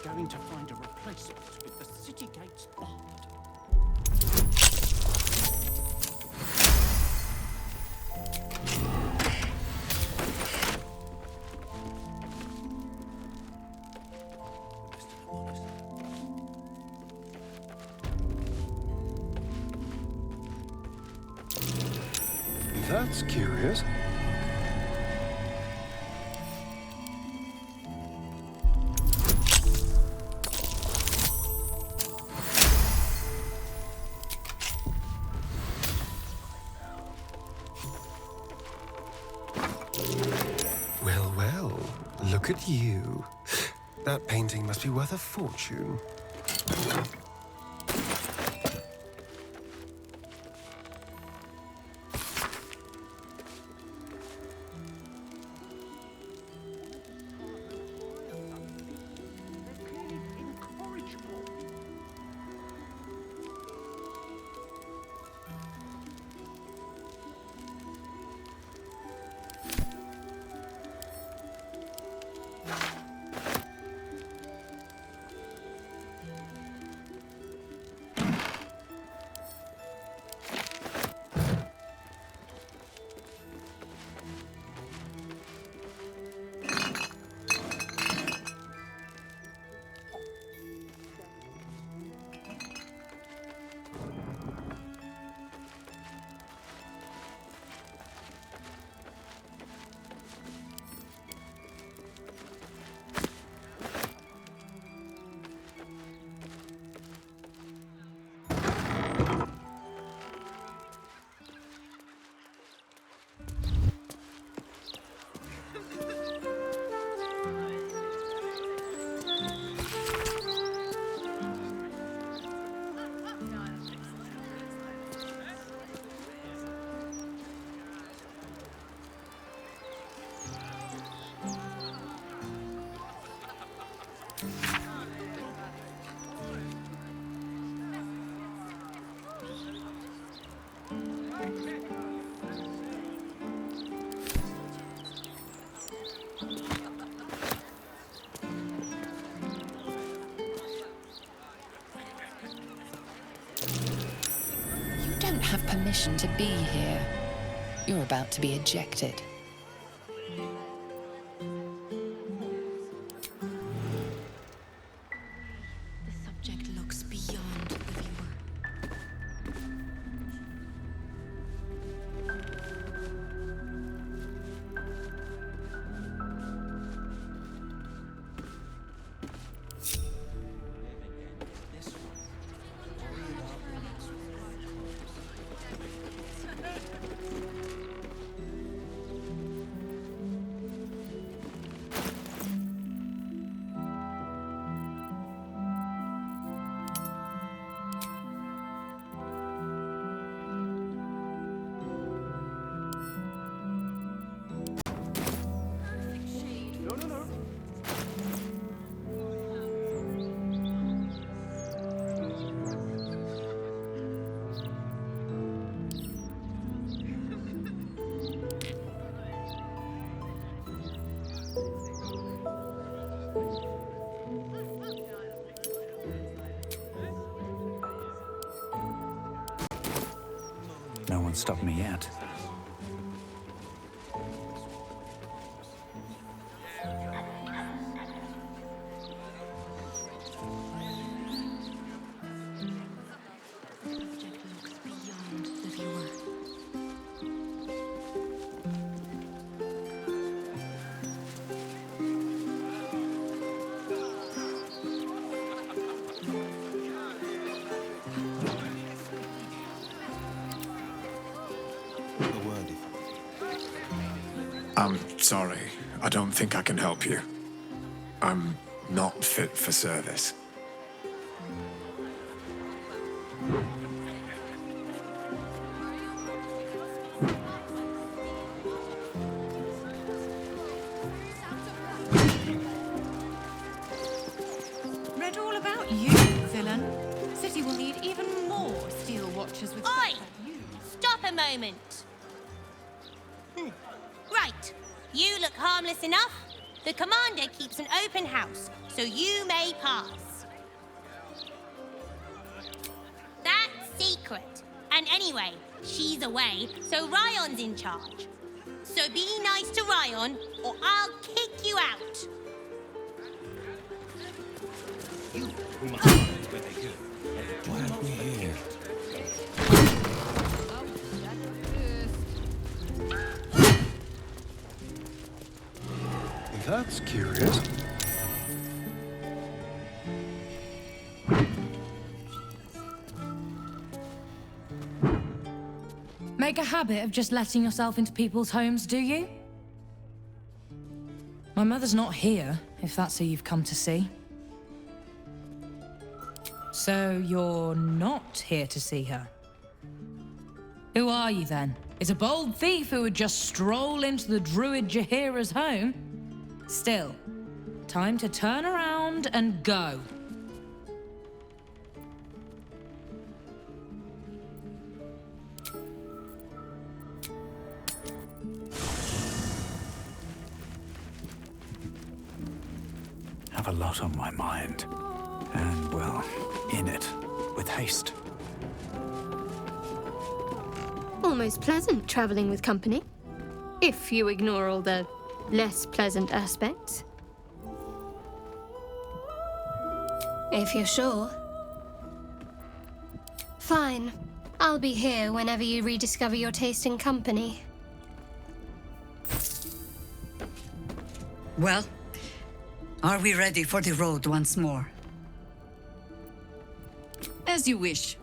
going to find a replacement if the city gates barred. That's curious. Well, well, look at you. That painting must be worth a fortune. You don't have permission to be here. You're about to be ejected. The subject looks beyond the viewer. No one stopped me yet. The subject looks beyond the viewer. I'm sorry. I don't think I can help you. I'm not fit for service. Read all about you, villain. City will need even more steel watchers with... Oi! Stop a moment. Right. You look harmless enough. The commander keeps an open house, so you may pass. That's secret. And anyway, she's away, so Ryan's in charge. So be nice to Ryan, or I'll kick you out. That's curious. Make a habit of just letting yourself into people's homes, do you? My mother's not here, if that's who you've come to see. So you're not here to see her? Who are you then? Is a bold thief who would just stroll into the druid JAHEIRA'S home? Still, time to turn around and go. Have a lot on my mind. And, well, in it. With haste. Almost pleasant traveling with company. If you ignore all the less pleasant aspects. If you're sure. Fine. I'll be here whenever you rediscover your taste in company. Well, are we ready for the road once more? As you wish.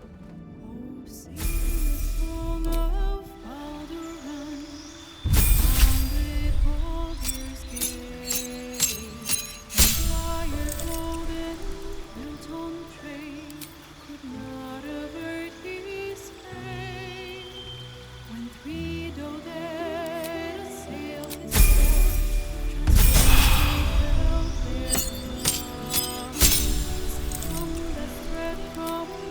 From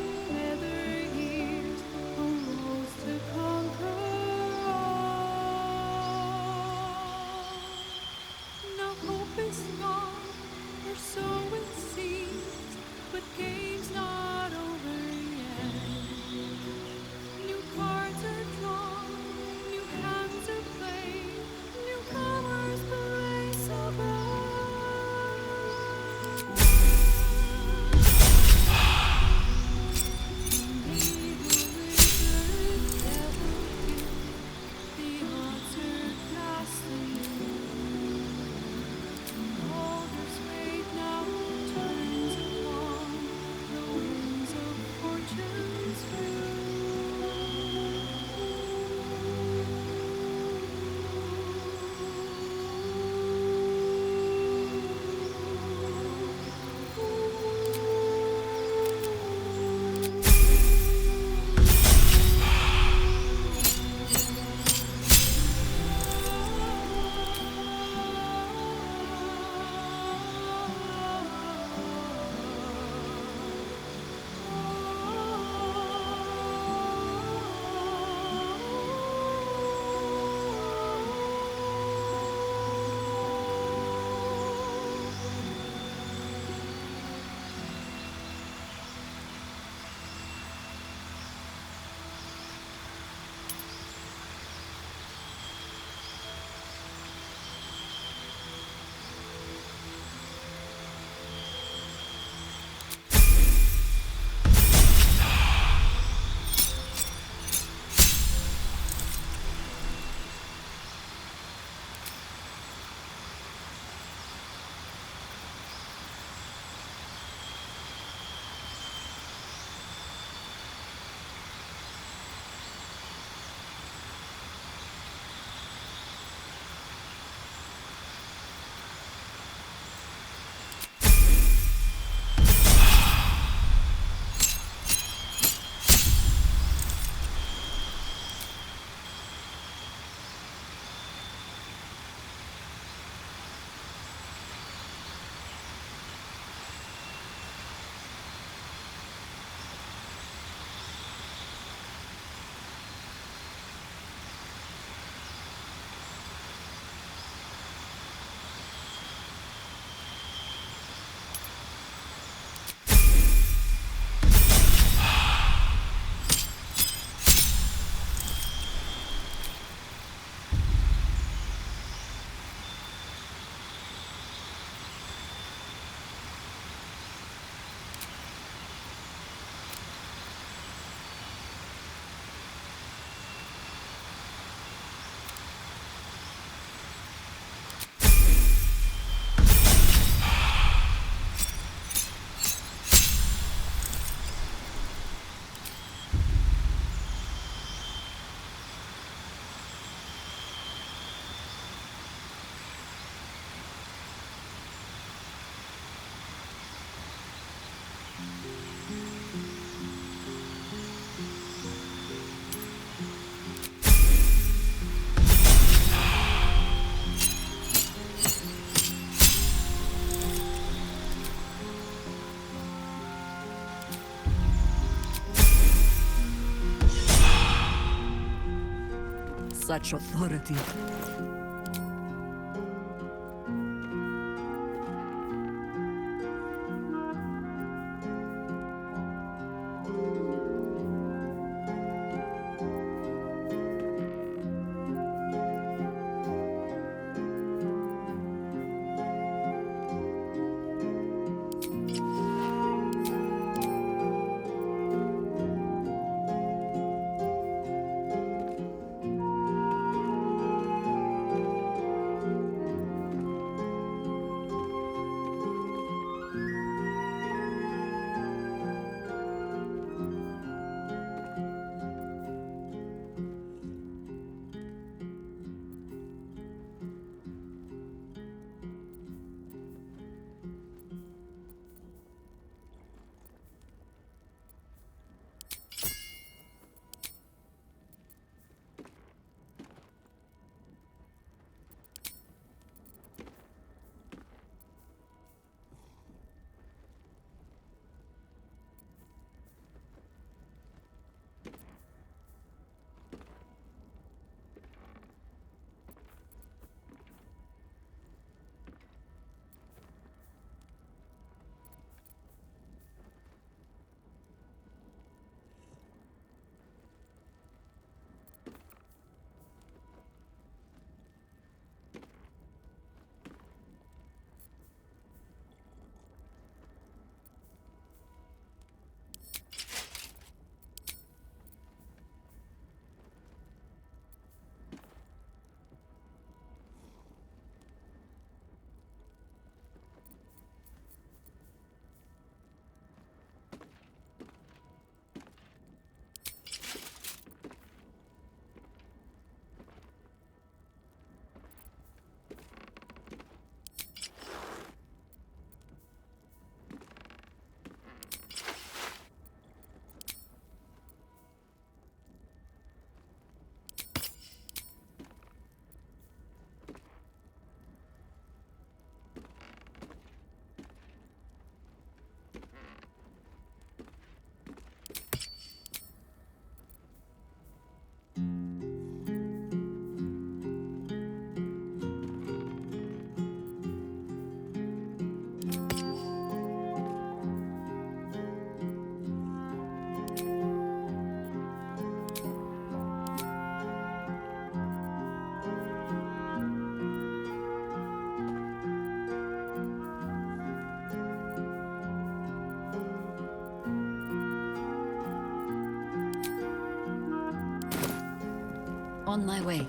such authority. On my way.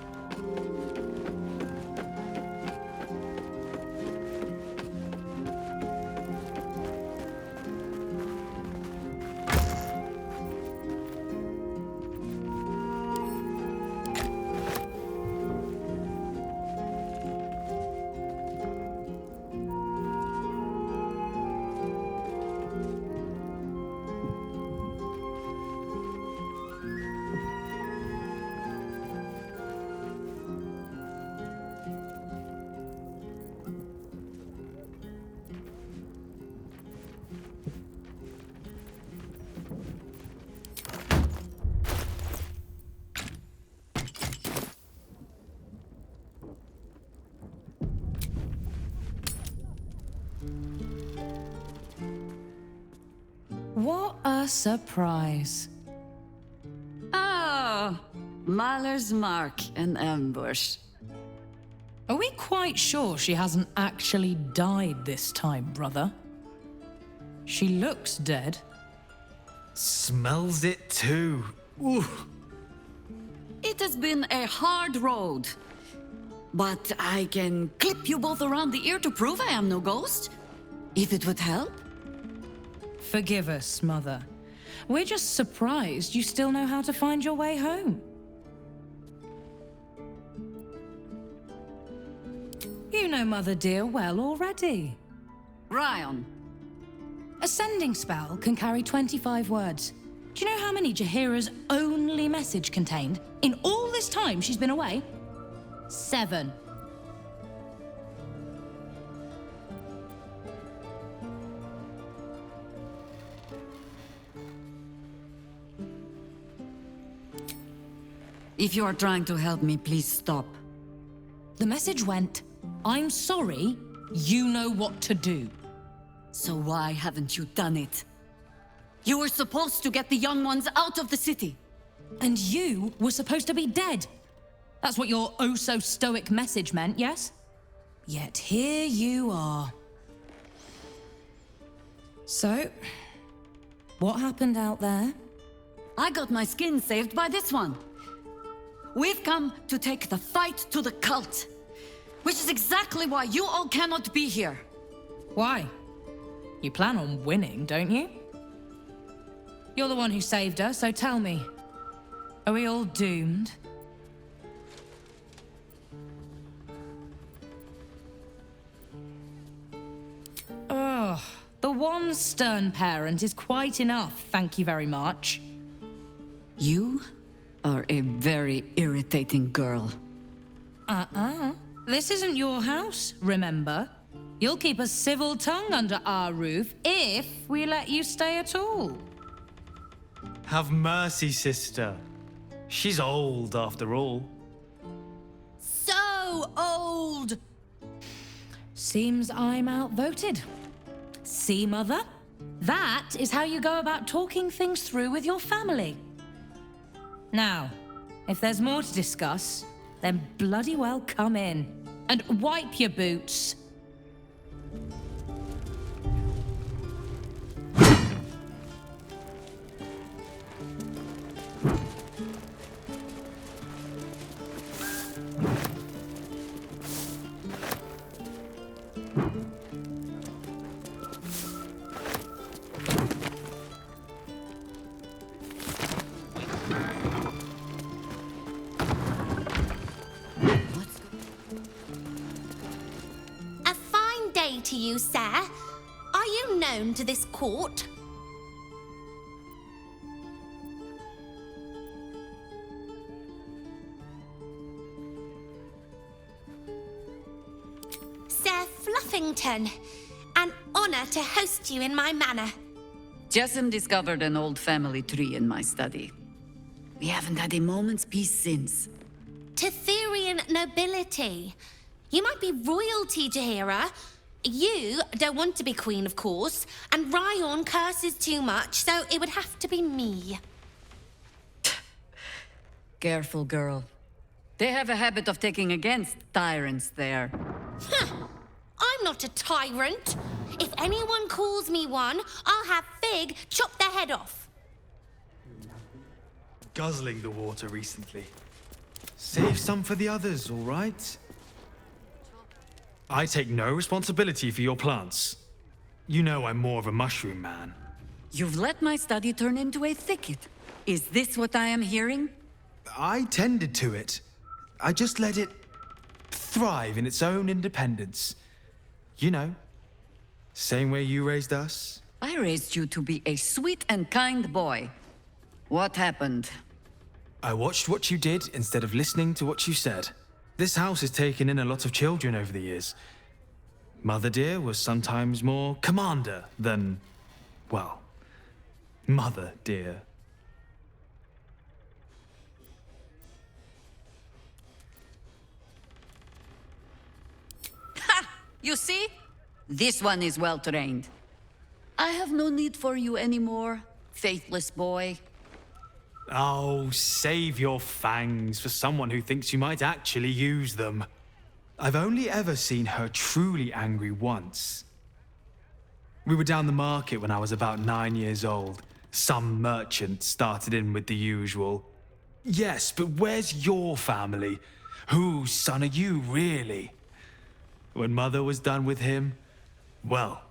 What a surprise. Oh, Mahler's mark and ambush. Are we quite sure she hasn't actually died this time, brother? She looks dead. Smells it too. Ooh. It has been a hard road. But I can clip you both around the ear to prove I am no ghost. If it would help. Forgive us, Mother. We're just surprised you still know how to find your way home. You know Mother dear well already. Ryan. A sending spell can carry 25 words. Do you know how many JAHEIRA'S only message contained in all this time she's been away? 7. If you are trying to help me, please stop. The message went, I'm sorry, you know what to do. So why haven't you done it? You were supposed to get the young ones out of the city. And you were supposed to be dead. That's what your oh-so-stoic message meant, yes? Yet here you are. So, what happened out there? I got my skin saved by this one. We've come to take the fight to the cult, which is exactly why you all cannot be here. Why? You plan on winning, don't you? You're the one who saved her, so tell me. Are we all doomed? Oh, the one stern parent is quite enough, thank you very much. You are a very irritating girl. This isn't your house, remember? You'll keep a civil tongue under our roof if we let you stay at all. Have mercy, sister. She's old, after all. So old! Seems I'm outvoted. See, Mother? That is how you go about talking things through with your family. Now, if there's more to discuss, then bloody well come in. And wipe your boots. A fine day to you, sir. Are you known to this court? Sir Fluffington, an honor to host you in my manor. Jessamine discovered an old family tree in my study. We haven't had a moment's peace since. Tetherian nobility. You might be royalty, Jaheira. You don't want to be queen, of course, and Ryan curses too much, so it would have to be me. Careful, girl. They have a habit of taking against tyrants there. I'm not a tyrant. If anyone calls me one, I'll have Fig chop their head off. Guzzling the water recently. Save some for the others, all right? I take no responsibility for your plants. You know I'm more of a mushroom man. You've let my study turn into a thicket. Is this what I am hearing? I tended to it. I just let it thrive in its own independence. You know, same way you raised us. I raised you to be a sweet and kind boy. What happened? I watched what you did instead of listening to what you said. This house has taken in a lot of children over the years. Mother dear was sometimes more commander than, well, mother dear. Ha! You see? This one is well trained. I have no need for you anymore, faithless boy. Oh, save your fangs for someone who thinks you might actually use them. I've only ever seen her truly angry once. We were down the market when I was about 9 years old. Some merchant started in with the usual. Yes, but where's your family? Whose son are you, really? When Mother was done with him, well,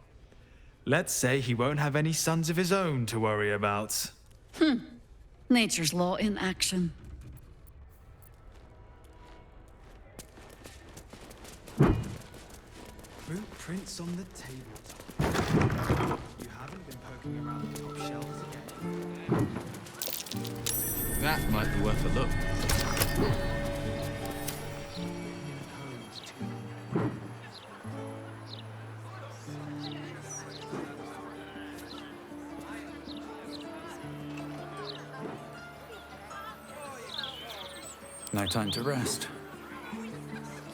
let's say he won't have any sons of his own to worry about. Nature's law in action. Footprints on the tabletop. You haven't been poking around the top shelves again. That might be worth a look. No time to rest.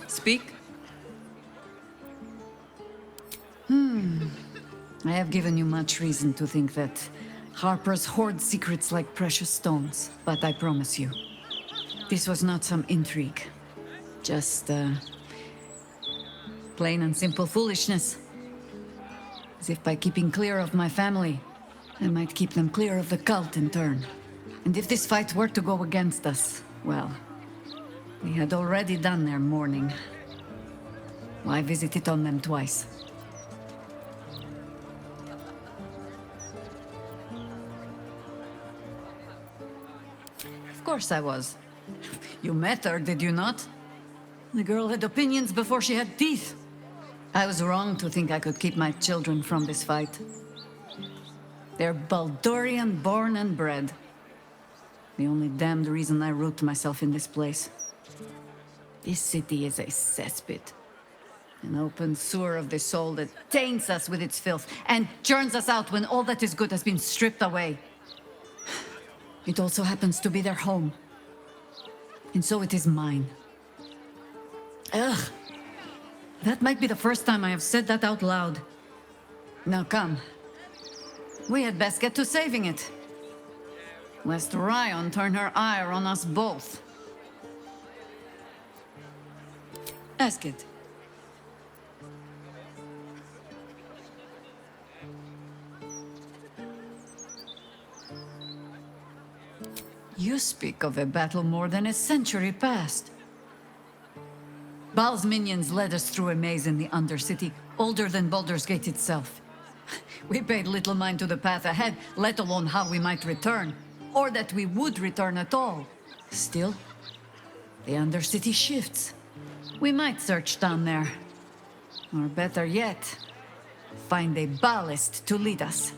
Speak. I have given you much reason to think that Harper's hoard secrets like precious stones, but I promise you, this was not some intrigue. Just, plain and simple foolishness. As if by keeping clear of my family, I might keep them clear of the cult in turn. And if this fight were to go against us, well, we had already done their mourning. Why visit it on them twice? Of course I was. You met her, did you not? The girl had opinions before she had teeth. I was wrong to think I could keep my children from this fight. They're Baldurian born and bred. The only damned reason I root myself in this place. This city is a cesspit. An open sewer of the soul that taints us with its filth and churns us out when all that is good has been stripped away. It also happens to be their home. And so it is mine. Ugh. That might be the first time I have said that out loud. Now come. We had best get to saving it. Lest Ryan turn her ire on us both. Ask it. You speak of a battle more than a century past. Baal's minions led us through a maze in the Undercity, older than Baldur's Gate itself. We paid little mind to the path ahead, let alone how we might return, or that we would return at all. Still, the Undercity shifts. We might search down there. Or better yet, find a ballast to lead us.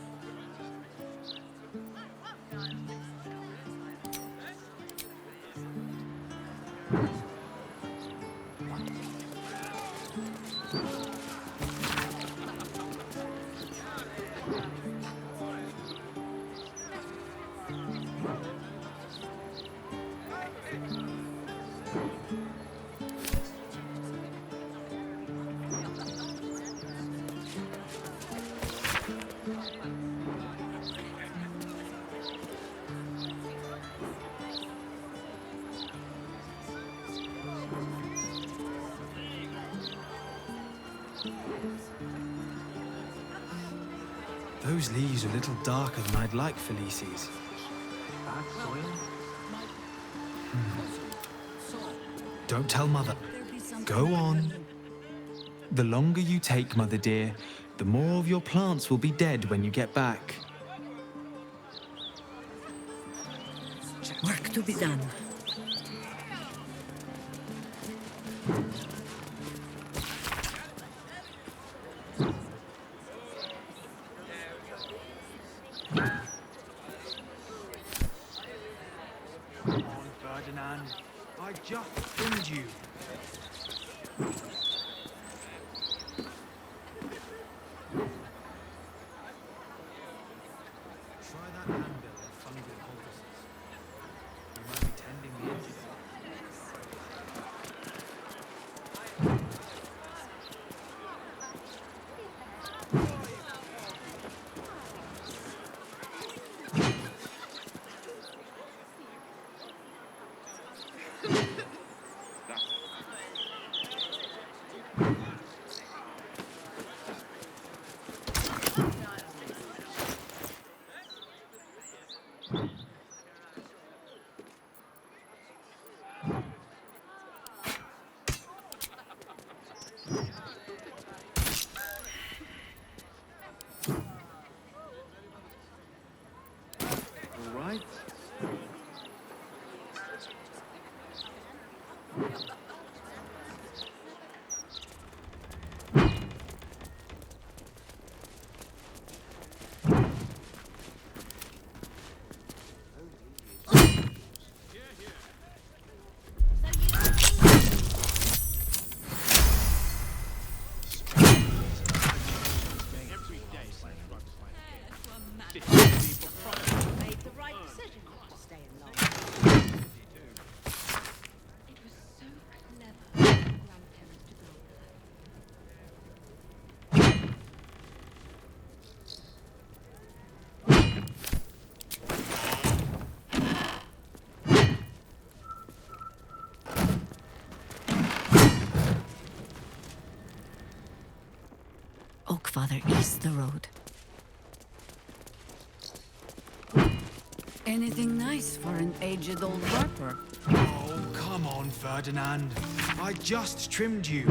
Those leaves are a little darker than I'd like, Felices. Don't tell Mother. Go on. The longer you take, Mother dear, the more of your plants will be dead when you get back. Work to be done. I just pinned you. Try that handbill and fungal poultices. You might be tending the engine. Father is the road. Anything nice for an aged old harper? Oh, come on, Ferdinand. I just trimmed you.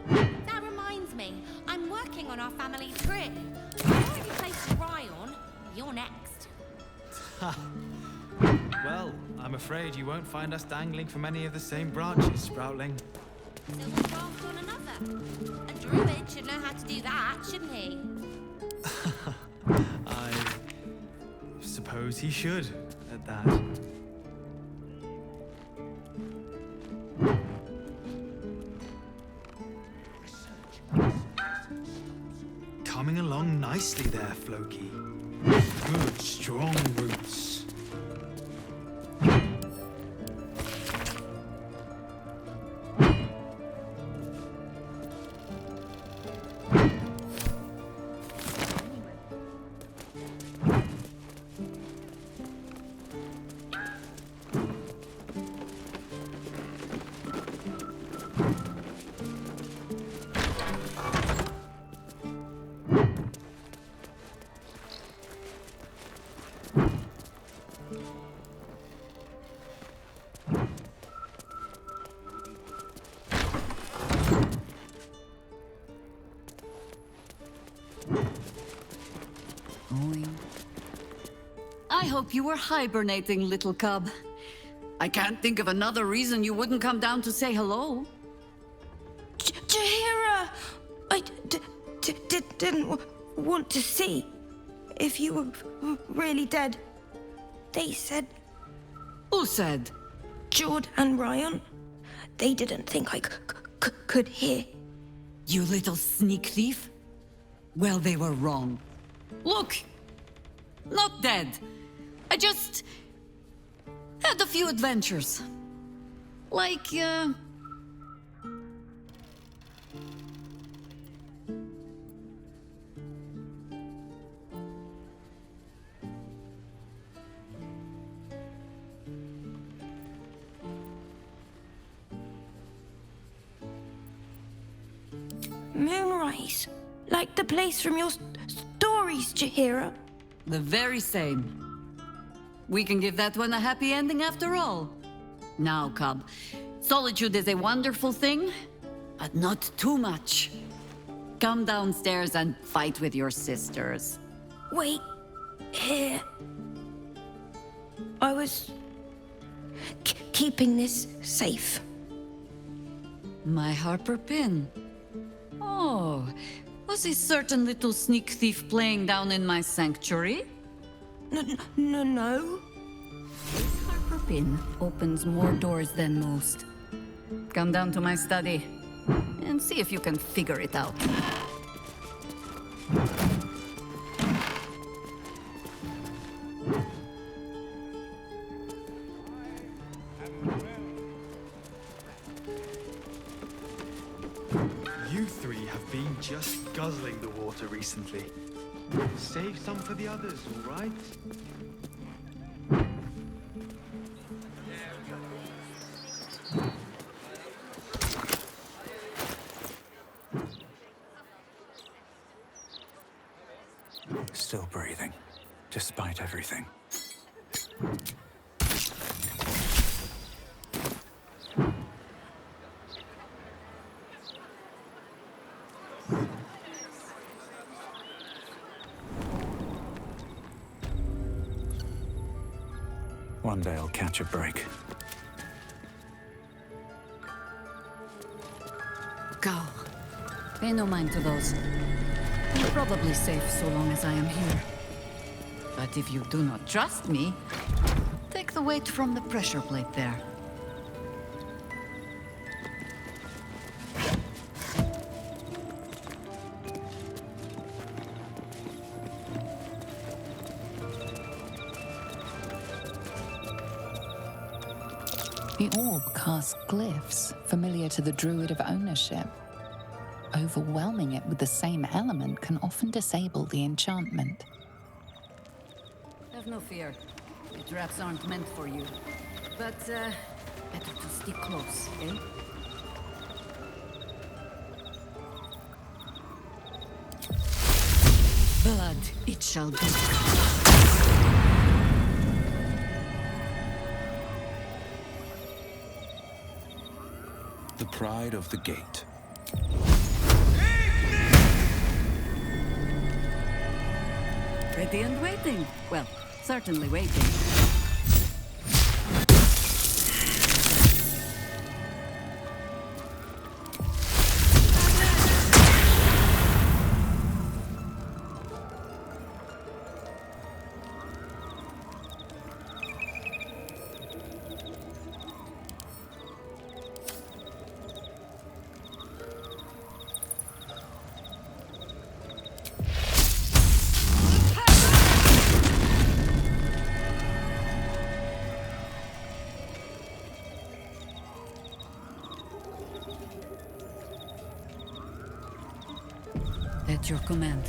That reminds me, I'm working on our family tree. I've already placed Ryan. You're next. Well, I'm afraid you won't find us dangling from any of the same branches, Sproutling. So we'll graft on another. A druid should know how to do that, shouldn't he? I suppose he should, at that. Coming along nicely there, Floki. Good, strong roots. I hope you were hibernating, little cub. I can't think of another reason you wouldn't come down to say hello. Jaheira! I didn't want to see if you were really dead. They said... Who said? Jord and Ryan. They didn't think I could hear. You little sneak thief? Well, they were wrong. Look! Not dead. I just... had a few adventures. Like, Moonrise. Like the place from your stories, Jaheira. the very same. We can give that one a happy ending after all. Now, cub, solitude is a wonderful thing, but not too much. Come downstairs and fight with your sisters. Wait. Here. I was... keeping this safe. My Harper pin. Oh, was a certain little sneak thief playing down in my sanctuary? No. This Harper pin opens more doors than most. Come down to my study and see if you can figure it out. You three have been just guzzling the water recently. Save some for the others, all right? Still breathing, despite everything. One day I'll catch a break. Go. Pay no mind to those. You're probably safe so long as I am here. But if you do not trust me, take the weight from the pressure plate there. The orb casts glyphs familiar to the druid of ownership. Overwhelming it with the same element can often disable the enchantment. Have no fear. The traps aren't meant for you. But, Better to stick close, eh? Blood, it shall be. The pride of the gate. Ready and waiting. Well, certainly waiting. At your command.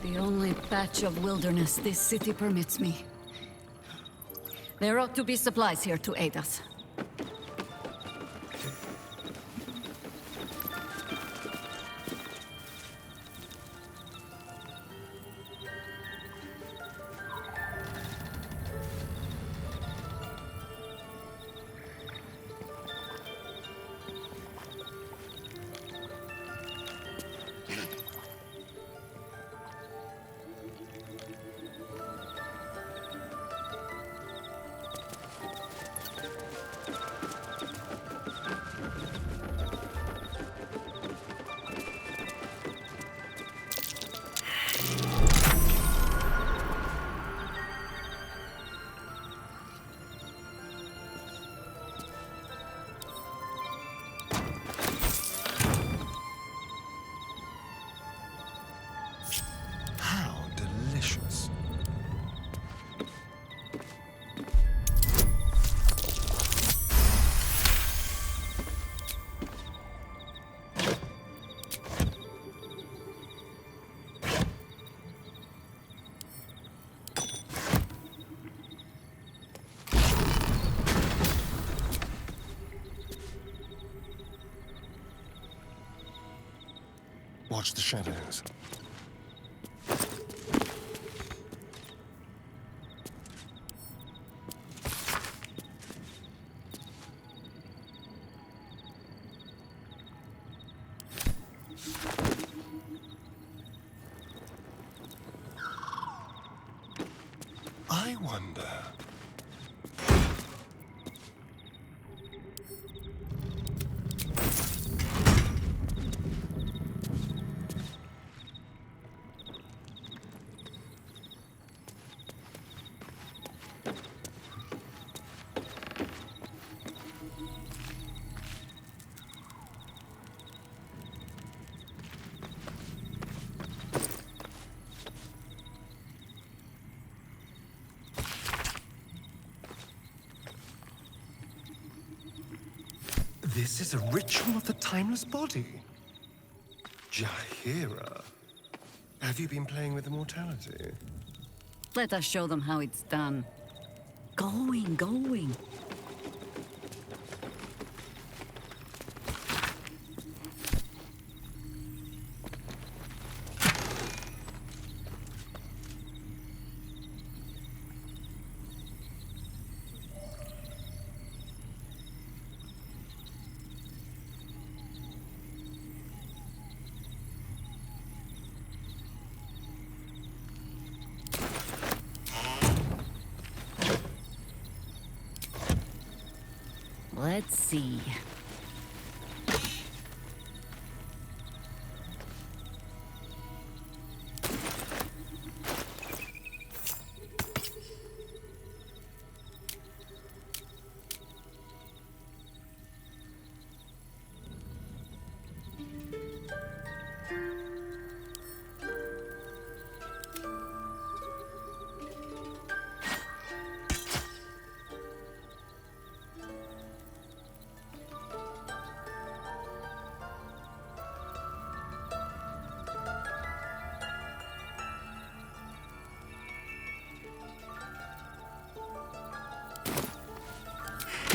The only patch of wilderness this city permits me. There ought to be supplies here to aid us. Watch the shadows. I wonder. This is a ritual of the timeless body. Jaheira, have you been playing with immortality? Let us show them how it's done. Going. Let's see.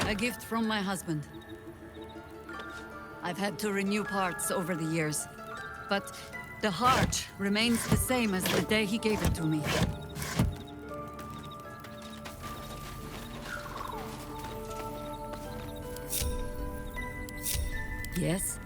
A gift from my husband. I've had to renew parts over the years, but the heart remains the same as the day he gave it to me. Yes?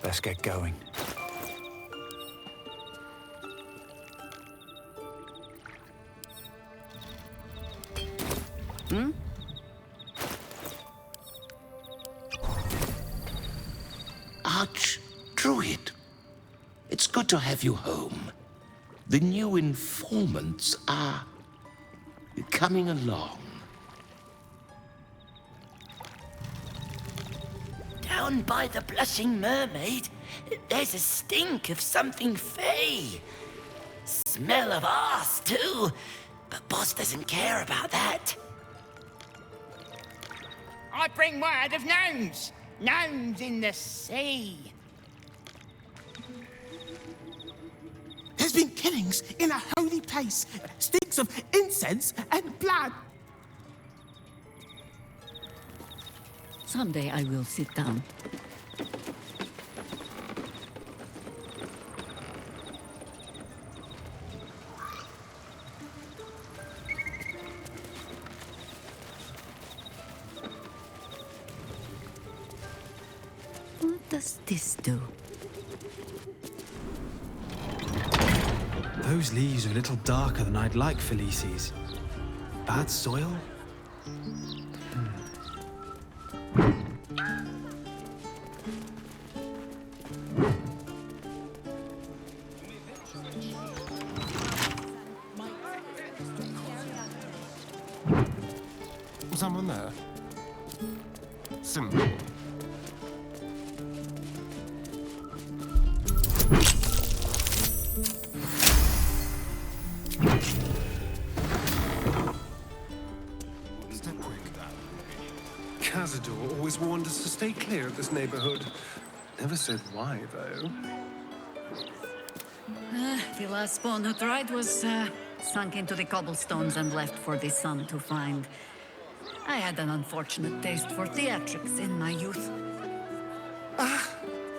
Let's get going. Druid, it's good to have you home. The new informants are coming along. Down by the Blushing Mermaid, there's a stink of something fey. Smell of arse, too. But Boss doesn't care about that. I bring word of gnomes. Gnomes in the sea. There's been killings in a holy place. Stinks of incense and blood. Someday I will sit down. What does this do? Those leaves are a little darker than I'd like, Felices. Bad soil? Someone there? Simple. Step quick. Cazador always warned us to stay clear of this neighborhood. Never said why, though. The last spawn who tried was sunk into the cobblestones and left for the sun to find. I had an unfortunate taste for theatrics in my youth.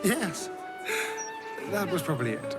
Yes. That was probably it.